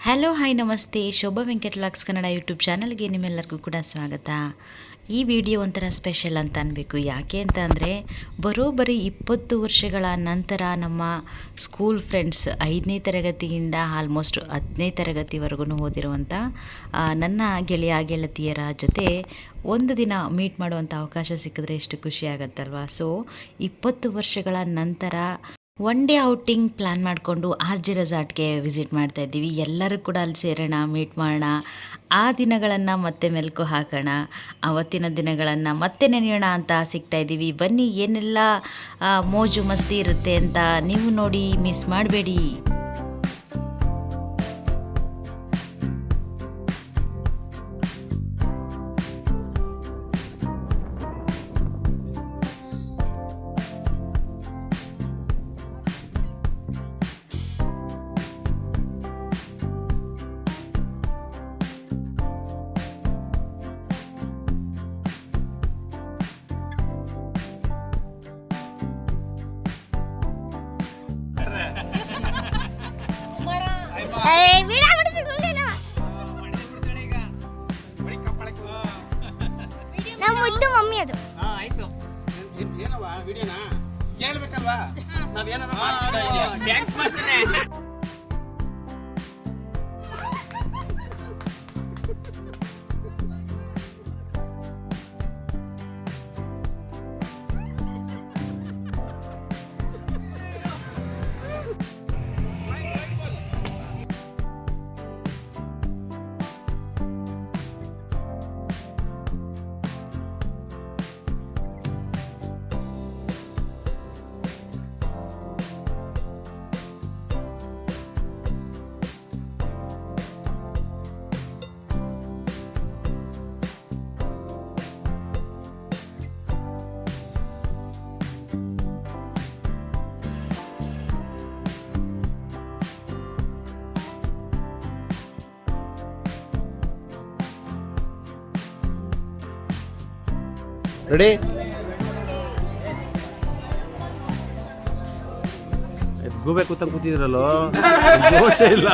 Hello hi ನಮಸ್ತೆ, Shobha Venkat vlogs Kannada YouTube ಚಾನಲ್ಗೆ ನಿಮ್ಮೆಲ್ಲರಿಗೂ ಕೂಡ ಸ್ವಾಗತ. ಈ ವಿಡಿಯೋ ಒಂಥರ ಸ್ಪೆಷಲ್ ಅಂತ ಅನ್ಬೇಕು. ಯಾಕೆ ಅಂತ ಅಂದರೆ ಬರೋಬ್ಬರಿ 20 ವರ್ಷಗಳ ನಂತರ ನಮ್ಮ ಸ್ಕೂಲ್ ಫ್ರೆಂಡ್ಸ್ 5ನೇ ತರಗತಿಯಿಂದ ಆಲ್ಮೋಸ್ಟ್ 10ನೇ ತರಗತಿವರೆಗೂ ಓದಿರುವಂಥ ನನ್ನ ಗೆಳತಿಯರ ಜೊತೆ ಒಂದು ದಿನ ಮೀಟ್ ಮಾಡುವಂಥ ಅವಕಾಶ ಸಿಕ್ಕಿದ್ರೆ ಎಷ್ಟು ಖುಷಿ ಆಗುತ್ತಲ್ವ. ಸೊ 20 ವರ್ಷಗಳ ನಂತರ ಒನ್ ಡೇ ಔಟಿಂಗ್ ಪ್ಲ್ಯಾನ್ ಮಾಡಿಕೊಂಡು RJ ರೆಸಾರ್ಟ್ಗೆ ವಿಸಿಟ್ ಮಾಡ್ತಾ ಇದ್ದೀವಿ. ಎಲ್ಲರೂ ಕೂಡ ಅಲ್ಲಿ ಸೇರೋಣ, ಮೀಟ್ ಮಾಡೋಣ, ಆ ದಿನಗಳನ್ನು ಮತ್ತೆ ಮೆಲುಕು ಹಾಕೋಣ, ಅವತ್ತಿನ ದಿನಗಳನ್ನು ಮತ್ತೆ ನೆನೆಯೋಣ ಅಂತ ಸಿಗ್ತಾ ಇದ್ದೀವಿ. ಬನ್ನಿ, ಏನೆಲ್ಲ ಮೋಜು ಮಸ್ತಿ ಇರುತ್ತೆ ಅಂತ ನೀವು ನೋಡಿ ಮಿಸ್ ಮಾಡಬೇಡಿ. ಮಮ್ಮಿ ಅದು ಆಯ್ತು ಏನವ ವಿಡಿಯೋನಾ ಕೇಳಬೇಕಲ್ವಾ ನಾವೇನಾರ ಥ್ಯಾಂಕ್ಸ್ ಮಾಡ್ತೀನಿ. ರೆಡಿ? ಗೂಬೇಕು ಅಂತ ಕೂತಿದ್ರಲ್ಲೋ, ದೋಷ ಇಲ್ಲ.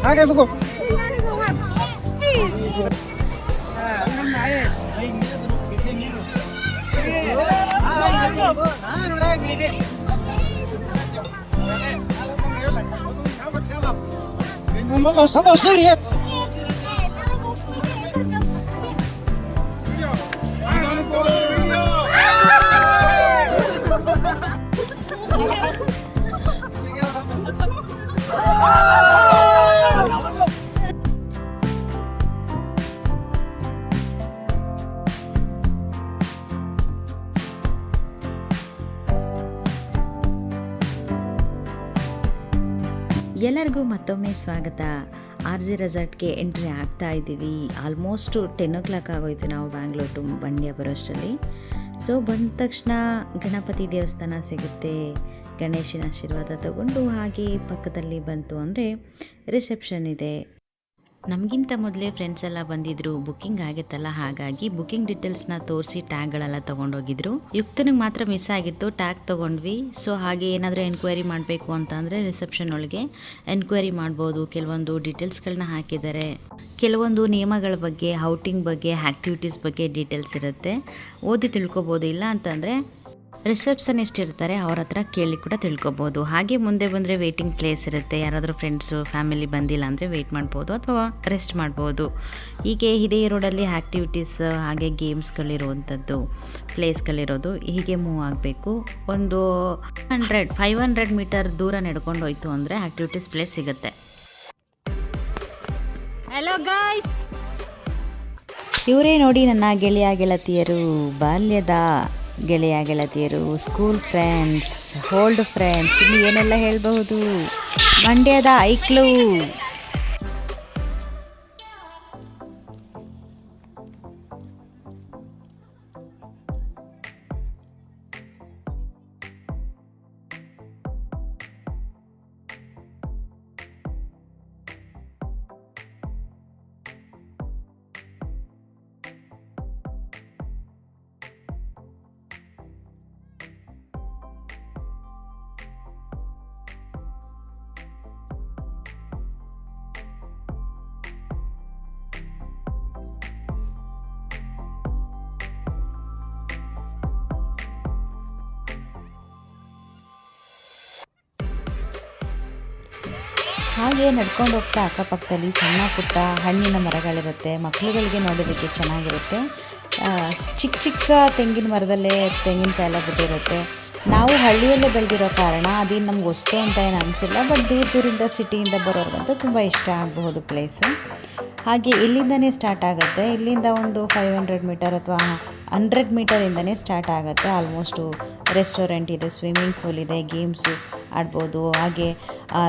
ಹಾಗೆ ಬೇಕು ಎಲ್ಲರಿಗೂ ಮತ್ತೊಮ್ಮೆ ಸ್ವಾಗತ. RJ ರೆಸಾರ್ಟ್ಗೆ ಎಂಟ್ರಿ ಆಗ್ತಾ ಇದ್ದೀವಿ. ಆಲ್ಮೋಸ್ಟು 10 o'clock ಆಗೋಯ್ತು ನಾವು ಬ್ಯಾಂಗ್ಳೂರ್ ಟು ಮಂಡ್ಯ ಬರೋಷ್ಟರಲ್ಲಿ. ಸೊ ಬಂದ ತಕ್ಷಣ ಗಣಪತಿ ದೇವಸ್ಥಾನ ಸಿಗುತ್ತೆ, ಗಣೇಶನ ಆಶೀರ್ವಾದ ತಗೊಂಡು ಹಾಗೆ ಪಕ್ಕದಲ್ಲಿ ಬಂತು ಅಂದರೆ ರಿಸೆಪ್ಷನ್ ಇದೆ. ನಮಗಿಂತ ಮೊದಲೇ ಫ್ರೆಂಡ್ಸ್ ಎಲ್ಲ ಬಂದಿದ್ರು, ಬುಕ್ಕಿಂಗ್ ಆಗಿತ್ತಲ್ಲ, ಹಾಗಾಗಿ ಬುಕ್ಕಿಂಗ್ ಡೀಟೇಲ್ಸ್ನ ತೋರಿಸಿ ಟ್ಯಾಗ್ಗಳೆಲ್ಲ ತೊಗೊಂಡೋಗಿದ್ರು. ಯುಕ್ತನಿಗೆ ಮಾತ್ರ ಮಿಸ್ ಆಗಿತ್ತು, ಟ್ಯಾಗ್ ತೊಗೊಂಡ್ವಿ. ಸೊ ಹಾಗೆ ಏನಾದರೂ ಎನ್ಕ್ವೈರಿ ಮಾಡಬೇಕು ಅಂತಂದರೆ ರಿಸೆಪ್ಷನ್ ಒಳಗೆ ಎನ್ಕ್ವೈರಿ ಮಾಡ್ಬೋದು. ಕೆಲವೊಂದು ಡೀಟೇಲ್ಸ್ಗಳನ್ನ ಹಾಕಿದ್ದಾರೆ, ಕೆಲವೊಂದು ನಿಯಮಗಳ ಬಗ್ಗೆ, ಔಟಿಂಗ್ ಬಗ್ಗೆ, ಆ್ಯಕ್ಟಿವಿಟೀಸ್ ಬಗ್ಗೆ ಡೀಟೇಲ್ಸ್ ಇರುತ್ತೆ, ಓದಿ ತಿಳ್ಕೊಬೋದು. ಇಲ್ಲ ಅಂತಂದರೆ ರಿಸೆಪ್ಷನಿಸ್ಟ್ ಇರ್ತಾರೆ, ಅವ್ರ ಹತ್ರ ಕೇಳಿ ಕೂಡ ತಿಳ್ಕೊಬೋದು. ಹಾಗೆ ಮುಂದೆ ಬಂದರೆ ವೇಟಿಂಗ್ ಪ್ಲೇಸ್ ಇರುತ್ತೆ, ಯಾರಾದರೂ ಫ್ರೆಂಡ್ಸು ಫ್ಯಾಮಿಲಿ ಬಂದಿಲ್ಲ ಅಂದರೆ ವೆಯ್ಟ್ ಮಾಡ್ಬೋದು ಅಥವಾ ರೆಸ್ಟ್ ಮಾಡ್ಬೋದು. ಹೀಗೆ ಇದೇ ರೋಡಲ್ಲಿ ಆ್ಯಕ್ಟಿವಿಟೀಸ್ ಹಾಗೆ ಗೇಮ್ಸ್ಗಳಿರುವಂಥದ್ದು ಪ್ಲೇಸ್ಗಳಿರೋದು. ಹೀಗೆ ಮೂವ್ ಆಗಬೇಕು. ಒಂದು 500 ಮೀಟರ್ ದೂರ ನಡ್ಕೊಂಡು ಹೋಯ್ತು ಅಂದರೆ ಆ್ಯಕ್ಟಿವಿಟೀಸ್ ಪ್ಲೇಸ್ ಸಿಗುತ್ತೆ. ಹಲೋ ಗಾಯ್ಸ್, ಇವರೇ ನೋಡಿ ನನ್ನ ಗೆಳೆಯ ಗೆಳತಿಯರು, ಬಾಲ್ಯದ ಗೆಳೆಯ ಗೆಳತಿಯರು, ಸ್ಕೂಲ್ ಫ್ರೆಂಡ್ಸ್, ಓಲ್ಡ್ ಫ್ರೆಂಡ್ಸ್, ಇಲ್ಲಿ ಏನೆಲ್ಲ ಹೇಳಬಹುದು. ಮಂಡ್ಯದ ಐಕ್ಳು. ಹಾಗೆ ನಡ್ಕೊಂಡು ಹೋಗ್ತಾ ಅಕ್ಕಪಕ್ಕದಲ್ಲಿ ಸಣ್ಣ ಪುಟ್ಟ ಹಣ್ಣಿನ ಮರಗಳಿರುತ್ತೆ, ಮಕ್ಕಳುಗಳಿಗೆ ನೋಡೋದಕ್ಕೆ ಚೆನ್ನಾಗಿರುತ್ತೆ. ಚಿಕ್ಕ ಚಿಕ್ಕ ತೆಂಗಿನ ಮರದಲ್ಲೇ ತೆಂಗಿನಕಾಯಿ ಎಲ್ಲ ಬಿಟ್ಟಿರುತ್ತೆ. ನಾವು ಹಳ್ಳಿಯಲ್ಲೇ ಬೆಳೆದಿರೋ ಕಾರಣ ಅದೇನು ನಮ್ಗೆ ಹೊಸ್ತು ಅಂತ ಏನು ಅನಿಸಿಲ್ಲ, ಬಟ್ ದೂರದಿಂದ ಸಿಟಿಯಿಂದ ಬರೋರ್ಗಂತೂ ತುಂಬ ಇಷ್ಟ ಆಗಬಹುದು ಪ್ಲೇಸು. ಹಾಗೆ ಇಲ್ಲಿಂದನೇ ಸ್ಟಾರ್ಟ್ ಆಗುತ್ತೆ, ಇಲ್ಲಿಂದ ಒಂದು 500 ಮೀಟರ್ ಅಥವಾ 100 ಮೀಟರಿಂದನೇ ಸ್ಟಾರ್ಟ್ ಆಗುತ್ತೆ. ಆಲ್ಮೋಸ್ಟು ರೆಸ್ಟೋರೆಂಟ್ ಇದೆ, ಸ್ವಿಮ್ಮಿಂಗ್ ಪೂಲ್ ಇದೆ, ಗೇಮ್ಸು ಆಡ್ಬೋದು, ಹಾಗೆ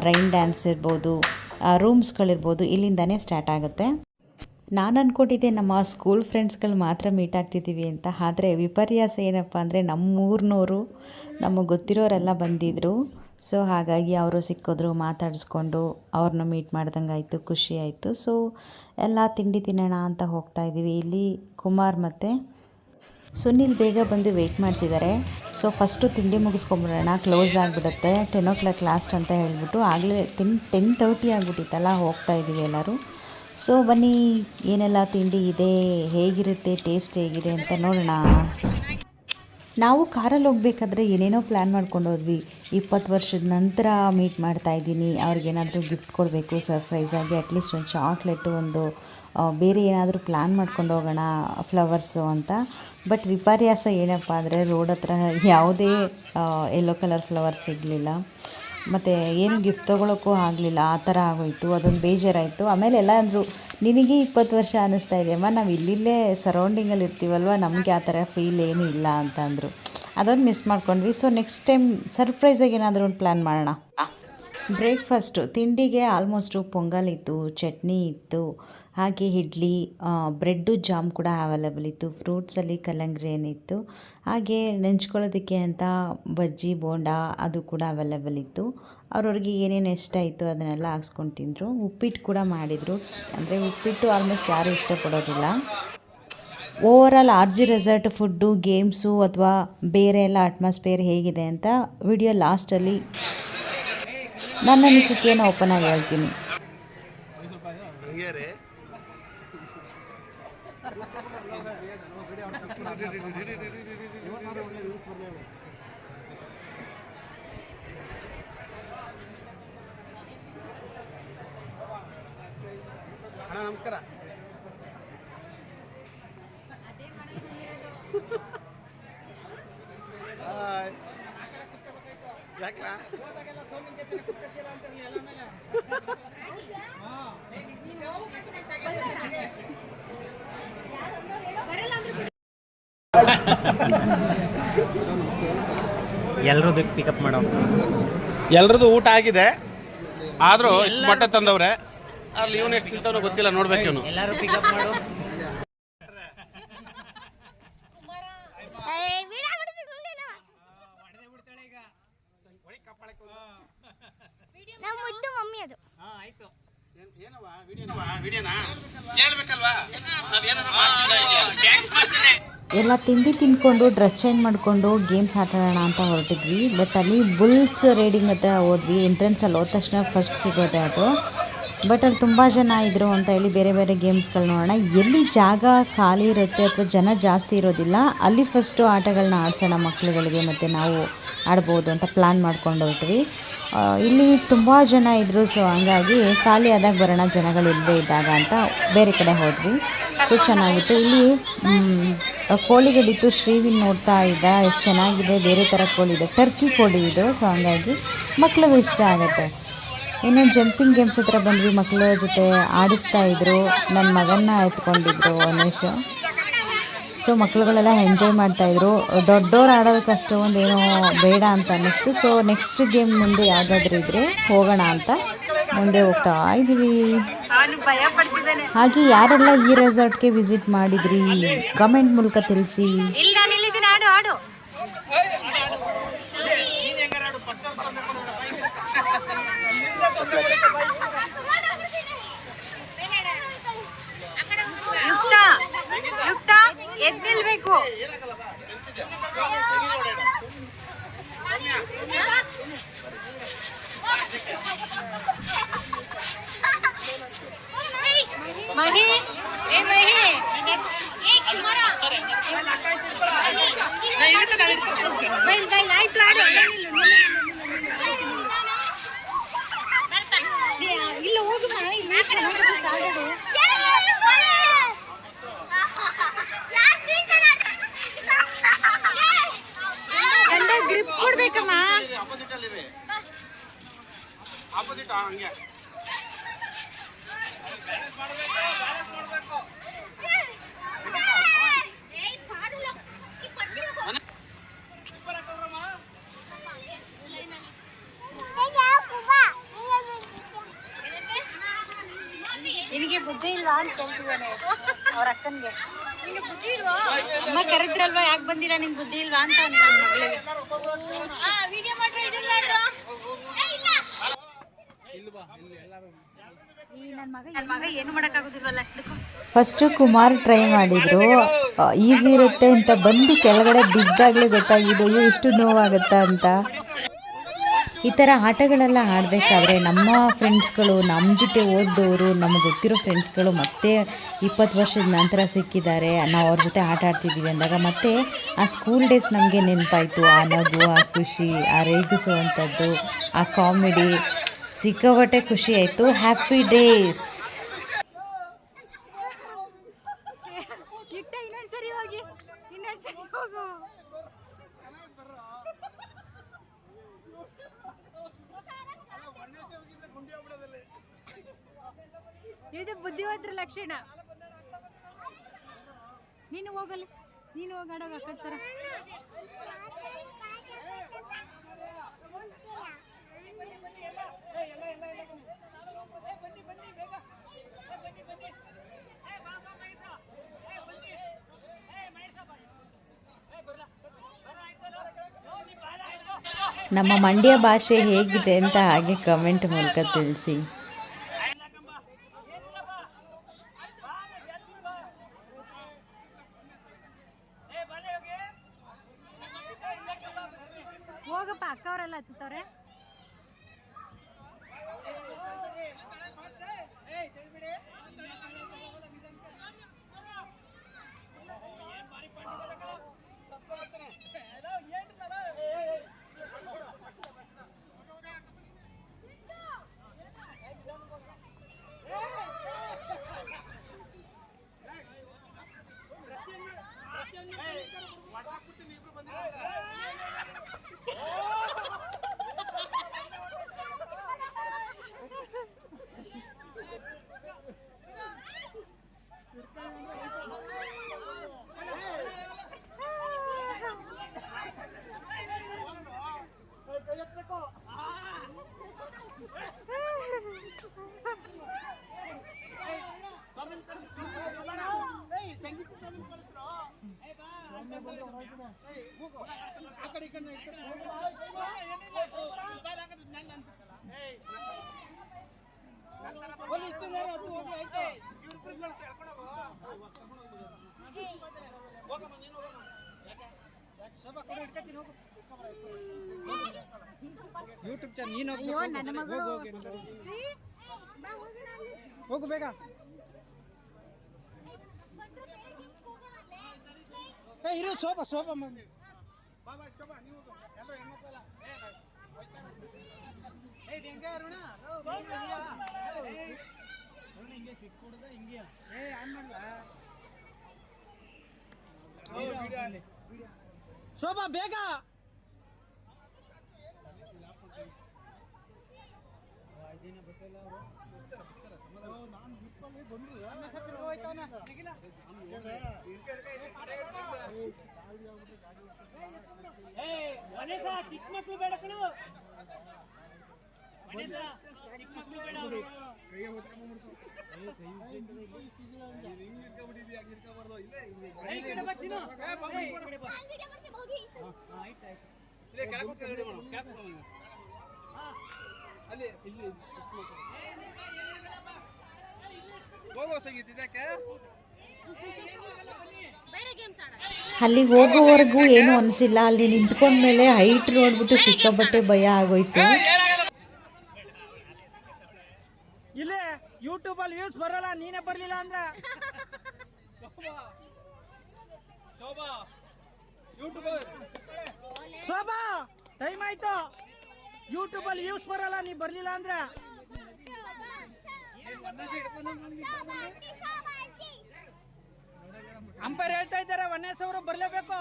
ರೈನ್ ಡ್ಯಾನ್ಸ್ ಇರ್ಬೋದು, ರೂಮ್ಸ್ಗಳಿರ್ಬೋದು, ಇಲ್ಲಿಂದನೇ ಸ್ಟಾರ್ಟ್ ಆಗುತ್ತೆ. ನಾನು ಅಂದ್ಕೊಂಡಿದ್ದೆ ನಮ್ಮ ಸ್ಕೂಲ್ ಫ್ರೆಂಡ್ಸ್ಗಳು ಮಾತ್ರ ಮೀಟ್ ಆಗ್ತಿದ್ದೀವಿ ಅಂತ, ಆದರೆ ವಿಪರ್ಯಾಸ ಏನಪ್ಪ ಅಂದರೆ ನಮ್ಮೂರಿನವರು, ನಮಗೆ ಗೊತ್ತಿರೋರೆಲ್ಲ ಬಂದಿದ್ದರು. ಸೊ ಹಾಗಾಗಿ ಅವರು ಸಿಕ್ಕಿದ್ರು, ಮಾತಾಡಿಸ್ಕೊಂಡು ಅವ್ರನ್ನ ಮೀಟ್ ಮಾಡ್ದಂಗೆ ಆಯಿತು, ಖುಷಿ ಆಯಿತು. ಸೊ ಎಲ್ಲ ತಿಂಡಿ ತಿನ್ನೋಣ ಅಂತ ಹೋಗ್ತಾಯಿದ್ದೀವಿ. ಇಲ್ಲಿ ಕುಮಾರ್ ಮತ್ತು ಸುನಿಲ್ ಬೇಗ ಬಂದು ವೆಯ್ಟ್ ಮಾಡ್ತಿದ್ದಾರೆ. ಸೊ ಫಸ್ಟು ತಿಂಡಿ ಮುಗಿಸ್ಕೊಂಬಿಡೋಣ, ಕ್ಲೋಸ್ ಆಗಿಬಿಡುತ್ತೆ, 10 o'clock ಲಾಸ್ಟ್ ಅಂತ ಹೇಳಿಬಿಟ್ಟು. ಆಗಲೇ 10:30 ಆಗಿಬಿಟ್ಟಿತ್ತಲ್ಲ, ಹೋಗ್ತಾಯಿದ್ದೀವಿ ಎಲ್ಲರೂ. ಸೊ ಬನ್ನಿ, ಏನೆಲ್ಲ ತಿಂಡಿ ಇದೆ, ಹೇಗಿರುತ್ತೆ, ಟೇಸ್ಟ್ ಹೇಗಿದೆ ಅಂತ ನೋಡೋಣ. ನಾವು ಕಾರಲ್ಲಿ ಹೋಗ್ಬೇಕಾದ್ರೆ ಏನೇನೋ ಪ್ಲ್ಯಾನ್ ಮಾಡ್ಕೊಂಡು ಹೋದ್ವಿ. 20 ವರ್ಷದ ನಂತರ ಮೀಟ್ ಮಾಡ್ತಾಯಿದ್ದೀನಿ, ಅವ್ರಿಗೇನಾದರೂ ಗಿಫ್ಟ್ ಕೊಡಬೇಕು ಸರ್ಪ್ರೈಸಾಗಿ, ಅಟ್ಲೀಸ್ಟ್ ಒಂದು ಚಾಕ್ಲೇಟು, ಒಂದು ಬೇರೆ ಏನಾದರೂ ಪ್ಲ್ಯಾನ್ ಮಾಡ್ಕೊಂಡು ಹೋಗೋಣ, ಫ್ಲವರ್ಸು ಅಂತ. ಬಟ್ ವಿಪರ್ಯಾಸ ಏನಪ್ಪ ಅಂದರೆ ರೋಡ್ ಹತ್ರ ಯಾವುದೇ ಯೆಲ್ಲೋ ಕಲರ್ ಫ್ಲವರ್ಸ್ ಸಿಗಲಿಲ್ಲ, ಮತ್ತು ಏನು ಗಿಫ್ಟ್ ತೊಗೊಳೋಕ್ಕೂ ಆಗಲಿಲ್ಲ. ಆ ಥರ ಆಗೋಯಿತು, ಅದೊಂದು ಬೇಜಾರಾಯಿತು. ಆಮೇಲೆ ಎಲ್ಲ ಅಂದರು, ನಿನಗೆ 20 ವರ್ಷ ಅನ್ನಿಸ್ತಾ ಇದೆಯಮ್ಮ, ನಾವು ಇಲ್ಲಿಲ್ಲೇ ಸರೌಂಡಿಂಗಲ್ಲಿ ಇರ್ತೀವಲ್ವ, ನಮಗೆ ಆ ಥರ ಫೀಲ್ ಏನೂ ಇಲ್ಲ ಅಂತ ಅಂದರು. ಅದೊಂದು ಮಿಸ್ ಮಾಡ್ಕೊಂಡ್ವಿ. ಸೊ ನೆಕ್ಸ್ಟ್ ಟೈಮ್ ಸರ್ಪ್ರೈಸಾಗಿ ಏನಾದರೂ ಒಂದು ಪ್ಲ್ಯಾನ್ ಮಾಡೋಣ. ಬ್ರೇಕ್ಫಾಸ್ಟು ತಿಂಡಿಗೆ ಆಲ್ಮೋಸ್ಟು ಪೊಂಗಲ್ ಇತ್ತು, ಚಟ್ನಿ ಇತ್ತು, ಹಾಗೆ ಇಡ್ಲಿ, ಬ್ರೆಡ್ಡು, ಜಾಮ್ ಕೂಡ ಅವೈಲೇಬಲ್ ಇತ್ತು. ಫ್ರೂಟ್ಸಲ್ಲಿ ಕಲ್ಲಂಗಡಿ ಏನಿತ್ತು, ಹಾಗೆ ನೆಂಚ್ಕೊಳ್ಳೋದಕ್ಕೆ ಅಂತ ಬಜ್ಜಿ, ಬೋಂಡ ಅದು ಕೂಡ ಅವೈಲೇಬಲ್ ಇತ್ತು. ಅವ್ರವ್ರಿಗೆ ಏನೇನು ಇಷ್ಟ ಇತ್ತು ಅದನ್ನೆಲ್ಲ ಹಾಕ್ಸ್ಕೊಂಡು ತಿಂದರು. ಉಪ್ಪಿಟ್ಟು ಕೂಡ ಮಾಡಿದರು, ಅಂದರೆ ಉಪ್ಪಿಟ್ಟು ಆಲ್ಮೋಸ್ಟ್ ಯಾರೂ ಇಷ್ಟಪಡೋದಿಲ್ಲ. Overall RG resort food, games ಅಥವಾ ಬೇರೆ ಎಲ್ಲ ಅಟ್ಮಾಸ್ಫಿಯರ್ ಹೇಗಿದೆ ಅಂತ ವಿಡಿಯೋ ಲಾಸ್ಟಲ್ಲಿ ನನ್ನ ಅನಿಸಿಕೆಯನ್ನು ಓಪನ್ ಆಗಿ ಹೇಳ್ತೀನಿ. ಅಣ್ಣ ನಮಸ್ಕಾರ. ಯಾಕಲ್ಲ ಎಲ್ಲರದ್ದು ಪಿಕಪ್ ಮಾಡೋ, ಎಲ್ರದ್ದು ಊಟ ಆಗಿದೆ, ಆದರೂ ಮೊಟ್ಟೆ ತಂದವ್ರೆ. ಅಲ್ಲಿ ಇವನು ಎಷ್ಟು ತಿಂತವನೋ ಗೊತ್ತಿಲ್ಲ, ನೋಡ್ಬೇಕು ಇವನು. ಎಲ್ಲರೂ ಪಿಕಪ್ ಮಾಡು. ಆಯ್ತು. ಎಲ್ಲ ತಿಂಡಿ ತಿಂದ್ಕೊಂಡು ಡ್ರೆಸ್ ಚೇಂಜ್ ಮಾಡಿಕೊಂಡು ಗೇಮ್ಸ್ ಆಟಾಡೋಣ ಅಂತ ಹೊರಟಿದ್ವಿ. ಬಟ್ ಅಲ್ಲಿ ಬುಲ್ಸ್ ರೈಡಿಂಗ್ ಅಂತ ಹೋದ್ವಿ. ಎಂಟ್ರೆನ್ಸಲ್ಲಿ ಹೋದ ತಕ್ಷಣ ಫಸ್ಟ್ ಸಿಗೋದೆ ಅದು. ಬಟ್ ಅಲ್ಲಿ ತುಂಬ ಜನ ಇದ್ದರು ಅಂತ ಹೇಳಿ ಬೇರೆ ಬೇರೆ ಗೇಮ್ಸ್ಗಳು ನೋಡೋಣ. ಎಲ್ಲಿ ಜಾಗ ಖಾಲಿ ಇರುತ್ತೆ ಅಥವಾ ಜನ ಜಾಸ್ತಿ ಇರೋದಿಲ್ಲ ಅಲ್ಲಿ ಫಸ್ಟು ಆಟಗಳನ್ನ ಆಡಿಸೋಣ ಮಕ್ಕಳುಗಳಿಗೆ, ಮತ್ತು ನಾವು ಆಡ್ಬೋದು ಅಂತ ಪ್ಲ್ಯಾನ್ ಮಾಡ್ಕೊಂಡು ಹೊರಟ್ವಿ. ಇಲ್ಲಿ ತುಂಬ ಜನ ಇದ್ದರು. ಸೊ ಹಂಗಾಗಿ ಖಾಲಿ ಆದಾಗ ಬರೋಣ ಜನಗಳು ಇಲ್ಲದೇ ಇದ್ದಾಗ ಅಂತ ಬೇರೆ ಕಡೆ ಹೋದ್ವಿ. ಸೊ ಚೆನ್ನಾಗಿತ್ತು. ಇಲ್ಲಿ ಕೋಳಿಗಳಿತ್ತು. ಶ್ರೀವಿನ್ ನೋಡ್ತಾ ಇದ್ದ ಎಷ್ಟು ಚೆನ್ನಾಗಿದೆ, ಬೇರೆ ಥರ ಕೋಳಿ ಇದೆ, ಟರ್ಕಿ ಕೋಳಿ ಇದು. ಸೊ ಹಂಗಾಗಿ ಮಕ್ಳಿಗೂ ಇಷ್ಟ ಆಗುತ್ತೆ. ಇನ್ನು ಜಂಪಿಂಗ್ ಗೇಮ್ಸ್ ಹತ್ರ ಬಂದ್ವಿ. ಮಕ್ಕಳ ಜೊತೆ ಆಡಿಸ್ತಾ ಇದ್ರು. ನನ್ನ ಮಗನ್ನ ಎತ್ಕೊಂಡಿದ್ರು ಅನೇಶ್. ಸೊ ಮಕ್ಕಳುಗಳೆಲ್ಲ ಎಂಜಾಯ್ ಮಾಡ್ತಾಯಿದ್ರು. ದೊಡ್ಡವ್ರು ಆಡೋದಕ್ಕೆ ಅಷ್ಟೊಂದು ಏನೋ ಬೇಡ ಅಂತ ಅನ್ನಿಸ್ತು. ಸೊ ನೆಕ್ಸ್ಟ್ ಗೇಮ್ ಮುಂದೆ ಯಾವುದಾದ್ರೂ ಇದ್ದರೆ ಹೋಗೋಣ ಅಂತ ಮುಂದೆ ಹೋಗ್ತಾ ಇದ್ದೀವಿ. ಹಾಗೆ ಯಾರೆಲ್ಲ ಈ ರೆಸಾರ್ಟ್ಗೆ ವಿಸಿಟ್ ಮಾಡಿದ್ರಿ ಕಮೆಂಟ್ ಮೂಲಕ ತಿಳಿಸಿ. ಎದ್ದಿಲ್ಬೇಕು. ಮಹಿ ಏ ಮಹಿ ಆಯ್ತು ಆಡು. ಇಲ್ಲ ಹೋಗಮ್ಮ, ಗ್ರಿಪ್ ಕೊಡ್ಬೇಕಮ್ಮ. ನಿನಗೆ ಬುದ್ಧಿ ಇಲ್ವಾ ಅಂತ ಕೇಳ್ತಿದ್ದಾನೆ ಅವ್ರ ಅಕ್ಕನ್ಗೆ. ನಿಂಗೆ ಬುದ್ಧಿ ಇಲ್ವಾ? ಅಮ್ಮ ಕರೆದ್ರಲ್ವಾ, ಯಾಕೆ ಬಂದಿಲ್ಲ, ನಿಂಗೆ ಬುದ್ಧಿ ಇಲ್ವಾ ಅಂತ ನನ್ನ ಮಗಳಿಗೆ. ವಿಡಿಯೋ ಮಾಡ್ರ, ಇದನ್ನ ಮಾಡ್ರ. ನನ್ನ ಮಗ ಏನು ಮಾಡೋಕ್ಕಾಗೋದಿಲ್ವಲ್ಲ. ಫಸ್ಟು ಕುಮಾರ್ ಟ್ರೈ ಮಾಡಿದರು. ಈಸಿ ಇರುತ್ತೆ ಅಂತ ಬಂದು ಕೆಳಗಡೆ ಬಿದ್ದಾಗಲೇ ಗೊತ್ತಾಗಿದ್ದು ಇಷ್ಟು ನೋವಾಗುತ್ತಾ ಅಂತ. ಈ ಥರ ಆಟಗಳೆಲ್ಲ ಆಡಬೇಕಾದ್ರೆ ನಮ್ಮ ಫ್ರೆಂಡ್ಸ್ಗಳು, ನಮ್ಮ ಜೊತೆ ಓದ್ದವರು, ನಮಗೆ ಗೊತ್ತಿರೋ ಫ್ರೆಂಡ್ಸ್ಗಳು ಮತ್ತೆ 20 ವರ್ಷದ ನಂತರ ಸಿಕ್ಕಿದ್ದಾರೆ, ನಾವು ಅವ್ರ ಜೊತೆ ಆಟ ಆಡ್ತಿದ್ದೀವಿ ಅಂದಾಗ ಮತ್ತೆ ಆ ಸ್ಕೂಲ್ ಡೇಸ್ ನಮಗೆ ನೆನಪಾಯಿತು. ಆ ನಗು, ಆ ಖುಷಿ, ಆ ರೇಗಿಸುವಂಥದ್ದು, ಆ ಕಾಮಿಡಿ ಸಿಕ್ಕಾಪಟ್ಟೆ ಖುಷಿ ಆಯಿತು. Happy days. ಇದು ಬುದ್ಧಿವಂತರ ಲಕ್ಷಣ. ನೀನು ಹೋಗಲಿ, ನೀನು ಹೋಗಾಡೋಗ ಅಕ್ಕತ್ತರ. ನಮ್ಮ ಮಂಡ್ಯ ಭಾಷೆ ಹೇಗಿದೆ ಅಂತ ಹಾಗೆ ಕಮೆಂಟ್ ಮೂಲಕ ತಿಳಿಸಿ. ಹೋಗಪ್ಪ, ಅಕ್ಕವರೆಲ್ಲ ಹತ್ತುತ್ತವ್ರೆ. ಯೂಟ್ಯೂಬ್ ಚಾನಲ್ ನೀನು ಅಯ್ಯೋ ನನ್ನ ಮಗಳು ಹೋಗು ಬೇಗ. ಇರು ಶೋಭಾ ಶೋಭಾ ಬೇಗ. ಚಿಕ್ಕ ಮಕ್ಕಳು ಬೇಡ ಕಣು, ಚಿಕ್ಕ ಮಕ್ಕಳು ಬೇಡ ಅವರು. ಅಲ್ಲಿಗೆ ಹೋಗೋವರೆಗೂ ಏನು ಅನಿಸಿಲ್ಲ. ಅಲ್ಲಿ ನಿಂತ್ಕೊಂಡ್ಮೇಲೆ ಹೈಟ್ ನೋಡ್ಬಿಟ್ಟು ಸಿಕ್ಕಾಪಟ್ಟೆ ಭಯ ಆಗೋಯ್ತು. ಇಲ್ಲೇ ಯೂಟ್ಯೂಬ್ ಅಲ್ಲಿ ವ್ಯೂಸ್ ಬರೋಲ್ಲ, ನೀನೇ ಬರ್ಲಿಲ್ಲ ಅಂದ್ರ. ಶೋಭಾ ಟೈಮ್ ಆಯ್ತು, ಯೂಟ್ಯೂಬ್ ಅಲ್ಲಿ ವ್ಯೂಸ್ ಬರಲ್ಲ, ನೀ ಬರ್ಲಿಲ್ಲ ಅಂದ್ರ. ಅಂಪೈರ್ ಹೇಳ್ತಾ ಇದ್ದಾರೆ ವನ್ನೇಸ್ ಅವರು ಬರ್ಲೇಬೇಕು.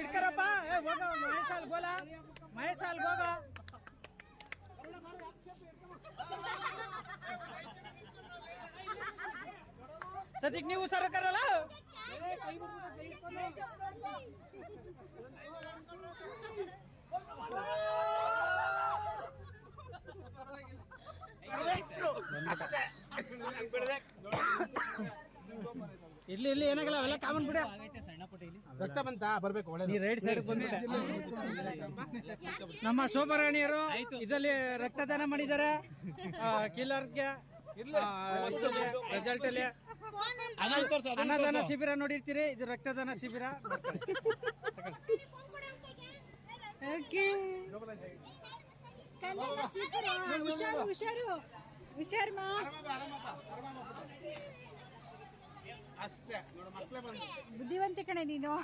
ಇಡ್ಕರಪ್ಪ, ಹೋಗ ಮಹೇಶ್ ಅಲ್ಗೋಗ. ಸದ್ಯಕ್ಕೆ ನೀವು ಸರ್ಕಾರಲ್ಲ. ಇಲ್ಲಿ ಏನಾಗಲ್ಲ, ಅವೆಲ್ಲ ಕಾಮನ್ ಬಿಡ. ರಕ್ತ ಬಂತ ಬರ್ಬೇಕು, ಒಳ್ಳೆ ನೀ ರೈಟ್ ಸೈಡ್ ಬಂದ್ಬಿಟ್ಟೆ. ನಮ್ಮ ಶೋಭಾರಾಣಿಯರು ಇದರಲ್ಲಿ ರಕ್ತದಾನ ಮಾಡಿದ್ದಾರೆ. ಕಿಲ್ಲರ್ಗೆ ರಿಸಲ್ಟ್ ಅಲ್ಲಿ ಅನ್ನದಾನ ಶಿಬಿರ ನೋಡಿರ್ತೀರಿ, ಇದು ರಕ್ತದಾನ ಶಿಬಿರ. ಹುಷಾರು ಅಷ್ಟೇ ನೋಡು, ಮಕ್ಕಳೇ ಬಂದು ಬುದ್ಧಿವಂತಿ ಕಣೆ ನೀನು.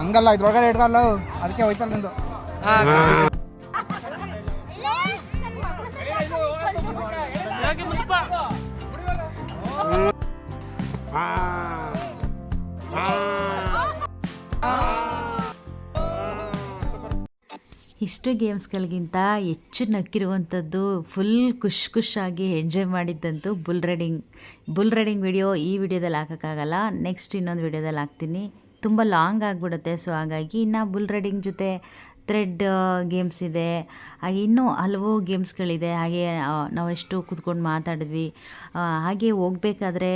ಹಂಗಲ್ಲ, ಇದ್ರೊಳಗಡೆ ಇಡ್ರಲ್ಲ, ಅದಕ್ಕೆ ಹೋಯ್ತಲ್ಲ ನಿಂದು. ಇಷ್ಟು ಗೇಮ್ಸ್ಗಳಿಗಿಂತ ಹೆಚ್ಚು ನಕ್ಕಿರುವಂಥದ್ದು ಫುಲ್ ಖುಷಿಯಾಗಿ ಎಂಜಾಯ್ ಮಾಡಿದ್ದಂತೂ ಬುಲ್ ರೈಡಿಂಗ್ ವಿಡಿಯೋ ಈ ವಿಡಿಯೋದಲ್ಲಿ ಹಾಕೋಕ್ಕಾಗಲ್ಲ, ನೆಕ್ಸ್ಟ್ ಇನ್ನೊಂದು ವಿಡಿಯೋದಲ್ಲಿ ಹಾಕ್ತೀನಿ. ತುಂಬ ಲಾಂಗ್ ಆಗಿಬಿಡುತ್ತೆ. ಸೊ ಹಾಗಾಗಿ ಇನ್ನು ಬುಲ್ ರೈಡಿಂಗ್ ಜೊತೆ ಥ್ರೆಡ್ ಗೇಮ್ಸ್ ಇದೆ, ಹಾಗೆ ಇನ್ನೂ ಹಲವು ಗೇಮ್ಸ್ಗಳಿದೆ. ಹಾಗೆ ನಾವೆಷ್ಟು ಕೂತ್ಕೊಂಡು ಮಾತಾಡಿದ್ವಿ. ಹಾಗೆ ಹೋಗ್ಬೇಕಾದ್ರೆ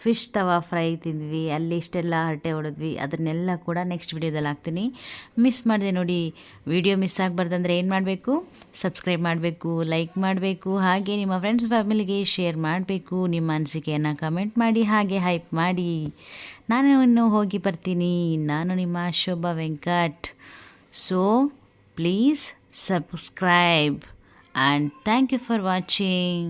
ಫಿಶ್ ತವಾ ಫ್ರೈ ತಿಂದ್ವಿ, ಅಲ್ಲಿ ಇಷ್ಟೆಲ್ಲ ಹರಟೆ ಹೊಡೆದ್ವಿ. ಅದನ್ನೆಲ್ಲ ಕೂಡ ನೆಕ್ಸ್ಟ್ ವಿಡಿಯೋದಲ್ಲಿ ಹಾಕ್ತೀನಿ. ಮಿಸ್ ಮಾಡಿದೆ ನೋಡಿ. ವಿಡಿಯೋ ಮಿಸ್ ಆಗಬಾರ್ದಂದ್ರೆ ಏನು ಮಾಡಬೇಕು? ಸಬ್ಸ್ಕ್ರೈಬ್ ಮಾಡಬೇಕು, ಲೈಕ್ ಮಾಡಬೇಕು, ಹಾಗೆ ನಿಮ್ಮ ಫ್ರೆಂಡ್ಸ್ ಫ್ಯಾಮಿಲಿಗೆ ಶೇರ್ ಮಾಡಬೇಕು. ನಿಮ್ಮ ಅನಿಸಿಕೆಯನ್ನು ಕಮೆಂಟ್ ಮಾಡಿ, ಹಾಗೆ ಹೈಪ್ ಮಾಡಿ. ನಾನು ಇನ್ನು ಹೋಗಿ ಬರ್ತೀನಿ. ನಾನು ನಿಮ್ಮ Shobha Venkat. So please subscribe and thank you for watching.